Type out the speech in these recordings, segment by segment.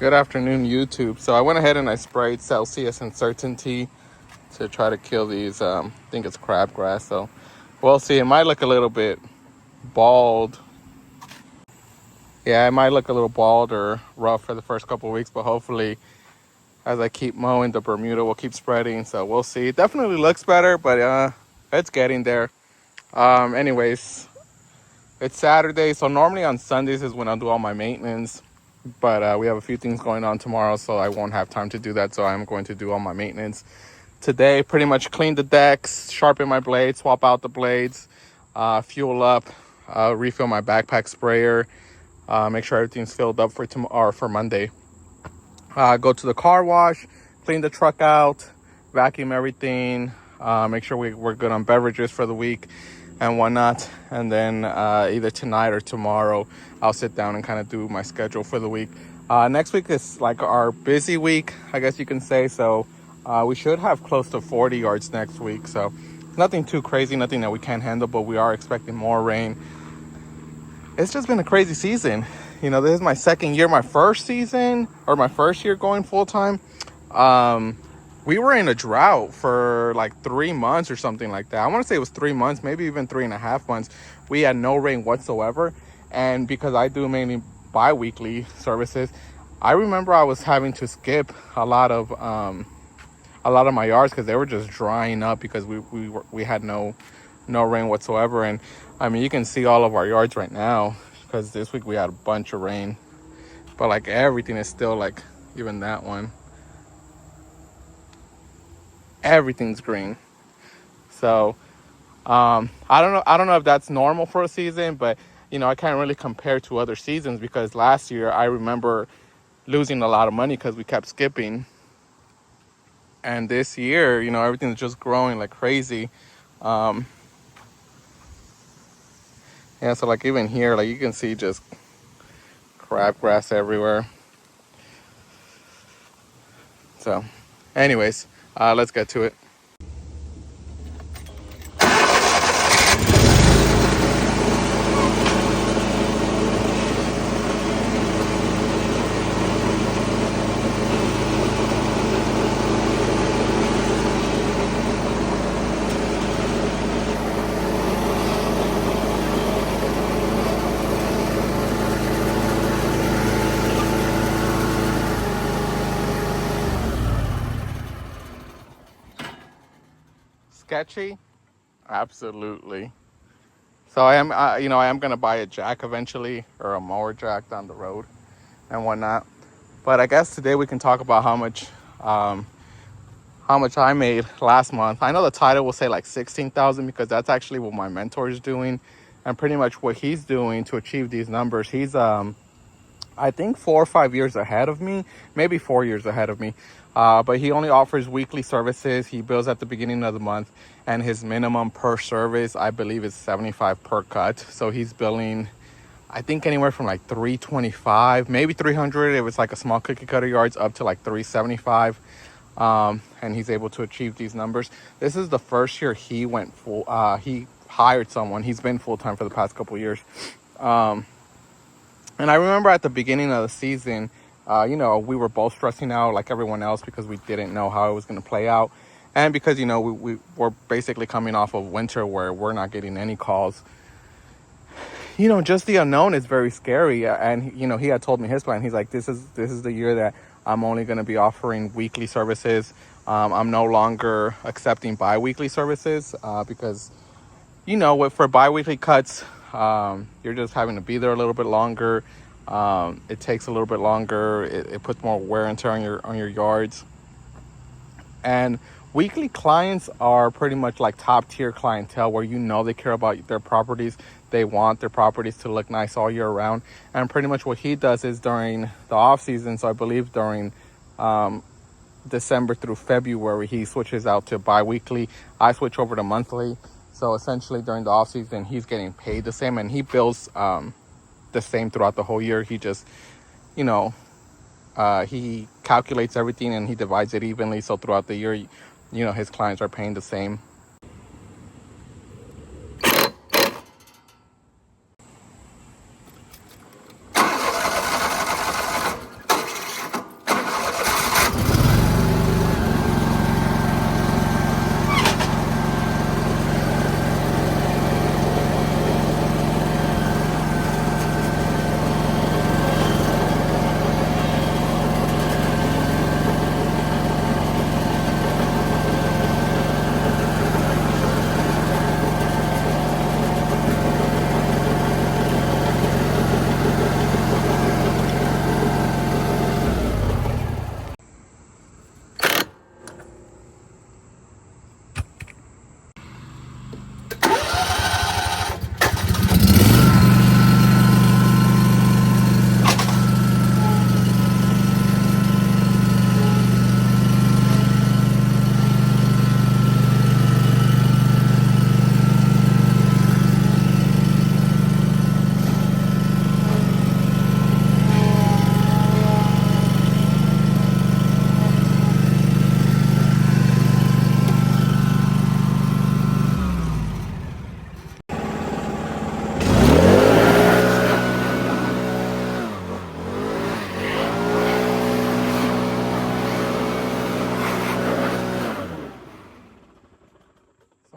Good afternoon, YouTube. So I went ahead and I sprayed Celsius and Certainty to try to kill these, I think it's crabgrass. So we'll see. It might look a little bit bald. Yeah, it might look a little bald or rough for the first couple of weeks, but hopefully as I keep mowing, the Bermuda will keep spreading. So we'll see. It definitely looks better, but it's getting there. Anyways, it's Saturday. So normally on Sundays is when I'll do all my maintenance. But we have a few things going on tomorrow, so I won't have time to do that. So I'm going to do all my maintenance today. Pretty much clean the decks, sharpen my blades, swap out the blades, fuel up, refill my backpack sprayer, make sure everything's filled up for tomorrow or for Monday. Go to the car wash, clean the truck out, vacuum everything, make sure we're good on beverages for the week and whatnot. And then either tonight or tomorrow, I'll sit down and kind of do my schedule for the week. Next week is like our busy week, I guess you can say. So we should have close to 40 yards next week. So nothing too crazy, nothing that we can't handle, but we are expecting more rain. It's just been a crazy season. You know, this is my second year, my first season or my first year going full time. We were in a drought for like 3 months or something like that. I want to say it was 3 months, maybe even 3.5 months. We had no rain whatsoever. And because I do mainly bi-weekly services, I remember I was having to skip a lot of my yards because they were just drying up because we had no rain whatsoever. And I mean, you can see all of our yards right now because this week we had a bunch of rain, but like everything is still like, even that one, everything's green. So I don't know if that's normal for a season, but you know, I can't really compare to other seasons because last year I remember losing a lot of money because we kept skipping. And this year, you know, everything's just growing like crazy. Yeah, so like even here, like you can see just crabgrass everywhere. So anyways, let's get to it. Sketchy? Absolutely. So I am, I am gonna buy a jack eventually, or a mower jack down the road and whatnot. But I guess today we can talk about how much I made last month. I know the title will say like 16,000 because that's actually what my mentor is doing, and pretty much what he's doing to achieve these numbers. He's I think 4 or 5 years ahead of me, maybe 4 years ahead of me. But he only offers weekly services. He bills at the beginning of the month, and his minimum per service, I believe, is 75 per cut. So he's billing, I think, anywhere from like 325, maybe 300 if it's like a small cookie cutter yards, up to like 375. And he's able to achieve these numbers. This is the first year he went full. He hired someone. He's been full time for the past couple years. And I remember at the beginning of the season, we were both stressing out like everyone else because we didn't know how it was going to play out. And because, we were basically coming off of winter where we're not getting any calls. Just the unknown is very scary. And, he had told me his plan. He's like, this is the year that I'm only going to be offering weekly services. I'm no longer accepting bi-weekly services because, for bi-weekly cuts, you're just having to be there a little bit longer. It takes a little bit longer. It puts more wear and tear on your yards. And weekly clients are pretty much like top tier clientele where they care about their properties. They want their properties to look nice all year round. And pretty much what he does is during the off season, so I believe during December through February, he switches out to bi-weekly. I switch over to monthly. So essentially during the off season, he's getting paid the same, and he bills the same throughout the whole year. He just, he calculates everything and he divides it evenly. So throughout the year, his clients are paying the same.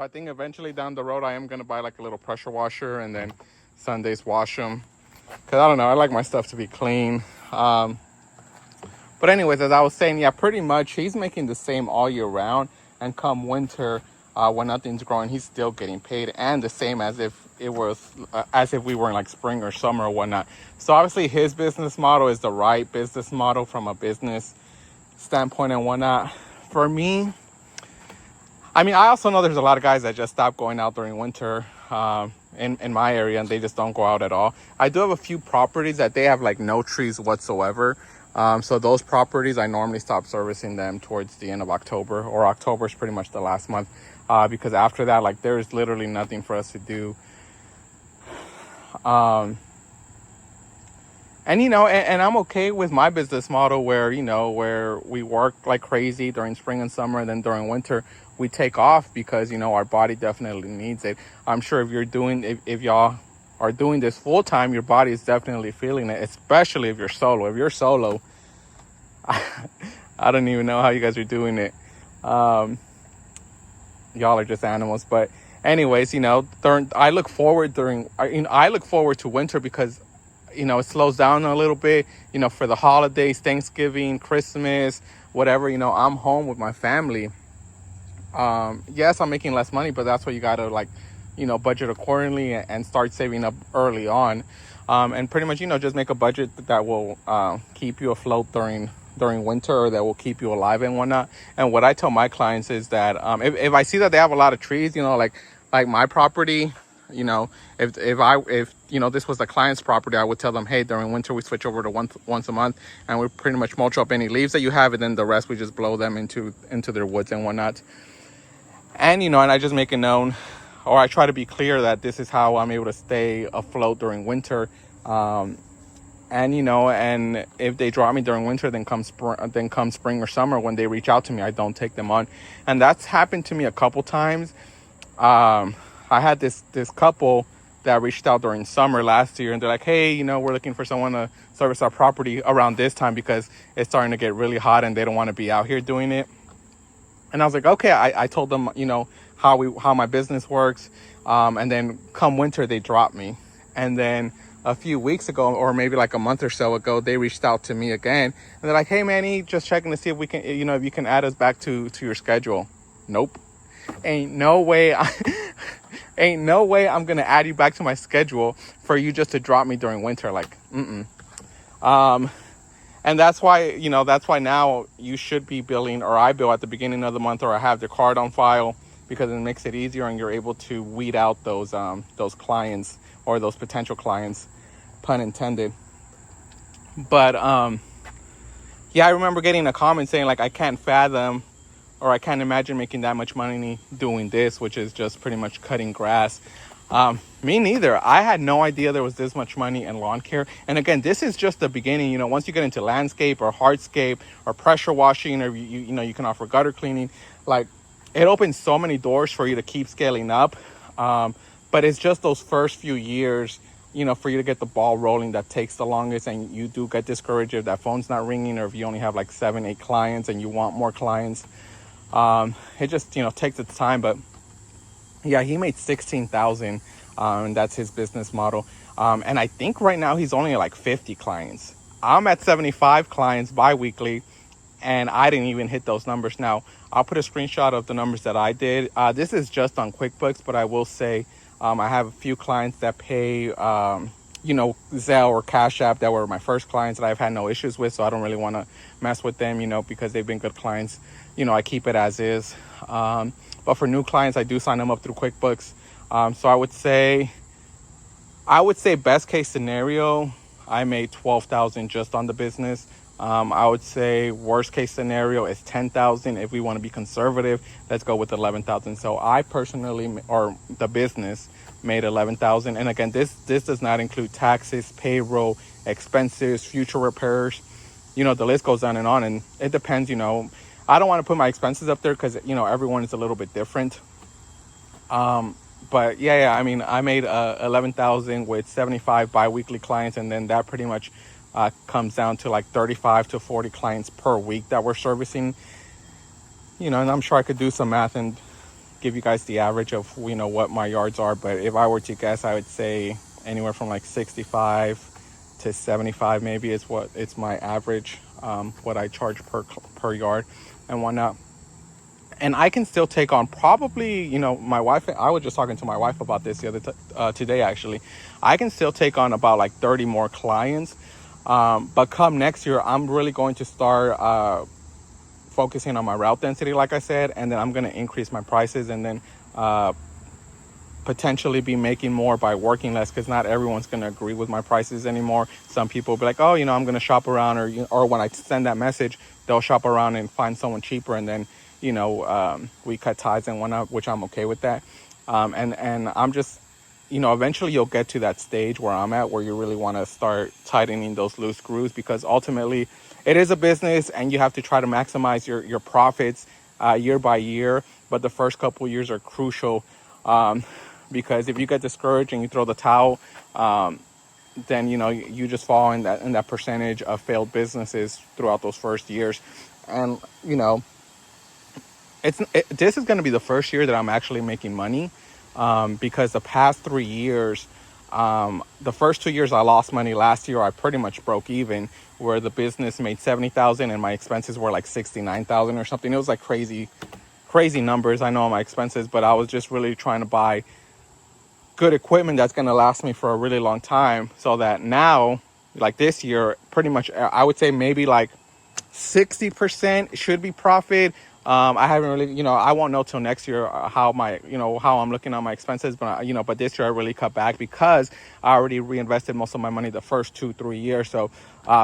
I think eventually down the road I am gonna buy like a little pressure washer, and then Sundays wash them, because I don't know, I like my stuff to be clean. But anyways, as I was saying, yeah, pretty much he's making the same all year round, and come winter, when nothing's growing, he's still getting paid, and the same as if it was as if we were in like spring or summer or whatnot. So obviously his business model is the right business model from a business standpoint and whatnot. For me, I mean, I also know there's a lot of guys that just stop going out during winter in my area, and they just don't go out at all. I do have a few properties that they have like no trees whatsoever. So those properties, I normally stop servicing them towards the end of October, or October is pretty much the last month, because after that, like, there is literally nothing for us to do. And, and I'm okay with my business model where, where we work like crazy during spring and summer, and then during winter, we take off because, our body definitely needs it. I'm sure if y'all are doing this full time, your body is definitely feeling it, especially if you're solo. If you're solo, I don't even know how you guys are doing it. Y'all are just animals. But anyways, I look forward to winter because, it slows down a little bit, for the holidays, Thanksgiving, Christmas, whatever, I'm home with my family. Yes, I'm making less money, but that's what you gotta budget accordingly and start saving up early on. And pretty much, just make a budget that will keep you afloat during winter, or that will keep you alive and whatnot. And what I tell my clients is that if I see that they have a lot of trees, like my property, if this was the client's property, I would tell them, hey, during winter we switch over to once a month, and we pretty much mulch up any leaves that you have, and then the rest we just blow them into their woods and whatnot. And and I just make it known, or I try to be clear that this is how I'm able to stay afloat during winter. And if they drop me during winter, then come spring or summer, when they reach out to me, I don't take them on. And that's happened to me a couple times. I had this couple that reached out during summer last year, and they're like, hey, we're looking for someone to service our property around this time because it's starting to get really hot and they don't want to be out here doing it. And I was like, okay. I told them, how my business works. And then come winter, they dropped me. And then a few weeks ago, or maybe like a month or so ago, they reached out to me again. And they're like, hey, Manny, just checking to see if we can, if you can add us back to your schedule. Nope. Ain't no way I'm going to add you back to my schedule for you just to drop me during winter. Like, and that's why, now you should be billing, or I bill at the beginning of the month, or I have the card on file, because it makes it easier and you're able to weed out those clients, or those potential clients, pun intended. But, yeah, I remember getting a comment saying like, I can't fathom, or I can't imagine making that much money doing this, which is just pretty much cutting grass. Me neither. I had no idea there was this much money in lawn care. And again, this is just the beginning. Once you get into landscape or hardscape or pressure washing, or you can offer gutter cleaning, like, it opens so many doors for you to keep scaling up. But it's just those first few years, for you to get the ball rolling, that takes the longest. And you do get discouraged if that phone's not ringing, or if you only have like 7-8 clients and you want more clients. It just, takes its time. But yeah, he made $16,000, and that's his business model. And I think right now he's only at like 50 clients. I'm at 75 clients bi-weekly, and I didn't even hit those numbers. Now, I'll put a screenshot of the numbers that I did. This is just on QuickBooks, but I will say I have a few clients that pay, Zelle or Cash App, that were my first clients that I've had no issues with, so I don't really want to mess with them, because they've been good clients. I keep it as is. But for new clients, I do sign them up through QuickBooks. So I would say best case scenario, I made $12,000 just on the business. I would say worst case scenario is $10,000. If we want to be conservative, let's go with $11,000. So I personally, or the business, made $11,000. And again, this does not include taxes, payroll, expenses, future repairs. The list goes on, and it depends. I don't want to put my expenses up there because everyone is a little bit different. But yeah, I mean, I made $11,000 with 75 bi-weekly clients, and then that pretty much comes down to like 35 to 40 clients per week that we're servicing. And I'm sure I could do some math and give you guys the average of, you know, what my yards are. But if I were to guess, I would say anywhere from like 65 to 75 maybe is what it's my average, what I charge per yard and whatnot. And I can still take on probably, you know, my wife, I was just talking to my wife about this today actually. I can still take on about like 30 more clients. But come next year, I'm really going to start focusing on my route density, like I said, and then I'm going to increase my prices, and then potentially be making more by working less, because not everyone's going to agree with my prices anymore. Some people will be like, oh, you know, I'm going to shop around, or when I send that message, they'll shop around and find someone cheaper, and then, you know, we cut ties and whatnot, which I'm okay with that. And I'm just, you know, eventually you'll get to that stage where I'm at, where you really want to start tightening those loose screws, because ultimately it is a business and you have to try to maximize your profits year by year. But the first couple of years are crucial, because if you get discouraged and you throw the towel, then, you know, you just fall in that percentage of failed businesses throughout those first years. And, you know, this is going to be the first year that I'm actually making money, because the past 3 years, the first 2 years I lost money. Last year I pretty much broke even, where the business made 70,000 and my expenses were like 69,000 or something. It was like crazy numbers, I know, on my expenses, but I was just really trying to buy good equipment that's going to last me for a really long time, so that now, like this year, pretty much I would say maybe like 60% should be profit. I haven't really, you know, I won't know till next year how I'm looking at my expenses, but but this year I really cut back because I already reinvested most of my money the first 2-3 years. So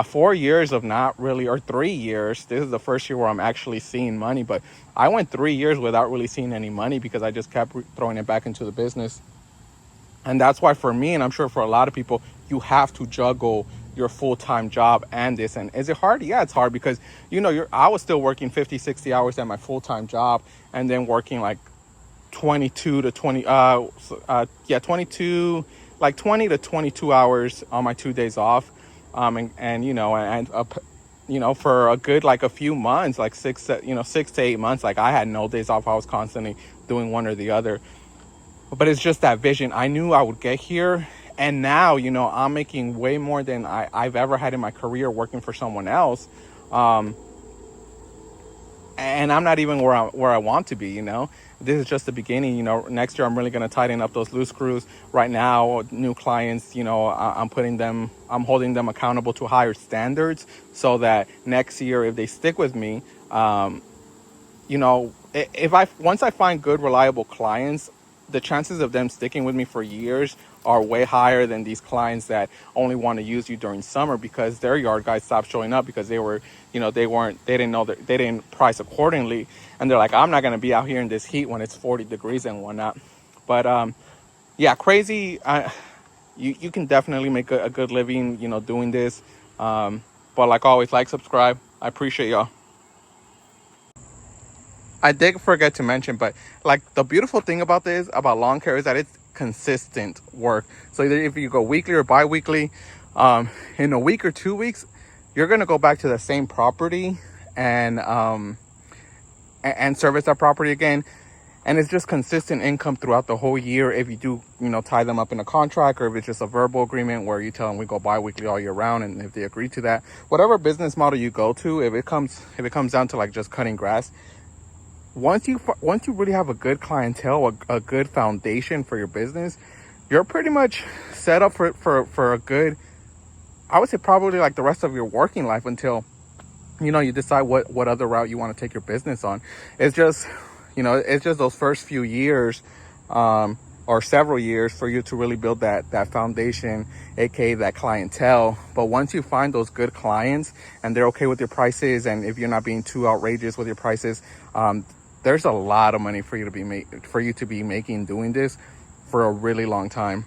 4 years of not really, or 3 years, this is the first year where I'm actually seeing money. But I went 3 years without really seeing any money because I just kept throwing it back into the business. And that's why for me, and I'm sure for a lot of people, you have to juggle your full-time job and this. And is it hard? Yeah, it's hard, because, you know, I was still working 50-60 hours at my full-time job, and then working like 22 to 20 22, like 20 to 22 hours on my 2 days off. And for a good, like a few months, like 6 to 8 months, like I had no days off. I was constantly doing one or the other. But it's just that vision. I knew I would get here. And now, you know, I'm making way more than I've ever had in my career working for someone else. And I'm not even where I want to be, you know. This is just the beginning. You know, next year I'm really going to tighten up those loose screws. Right now, new clients, you know, I'm holding them accountable to higher standards, so that next year, if they stick with me, you know, once I find good, reliable clients, the chances of them sticking with me for years are way higher than these clients that only want to use you during summer because their yard guys stopped showing up because they didn't price accordingly. And they're like, I'm not going to be out here in this heat when it's 40 degrees and whatnot. But, yeah, crazy. You can definitely make a good living, you know, doing this. But like always, like, subscribe. I appreciate y'all. I did forget to mention, but like the beautiful thing about lawn care is that it's consistent work. So either if you go weekly or bi-weekly, in a week or 2 weeks, you're going to go back to the same property and service that property again. And it's just consistent income throughout the whole year if you do, you know, tie them up in a contract, or if it's just a verbal agreement where you tell them we go bi-weekly all year round, and if they agree to that, whatever business model you go to, if it comes down to like just cutting grass, once you really have a good clientele, a good foundation for your business, you're pretty much set up for a good, I would say probably like the rest of your working life, until, you know, you decide what other route you want to take your business on. It's just, you know, it's just those first few years, or several years, for you to really build that foundation, aka that clientele. But once you find those good clients and they're okay with your prices, and if you're not being too outrageous with your prices, there's a lot of money for you to be making doing this for a really long time.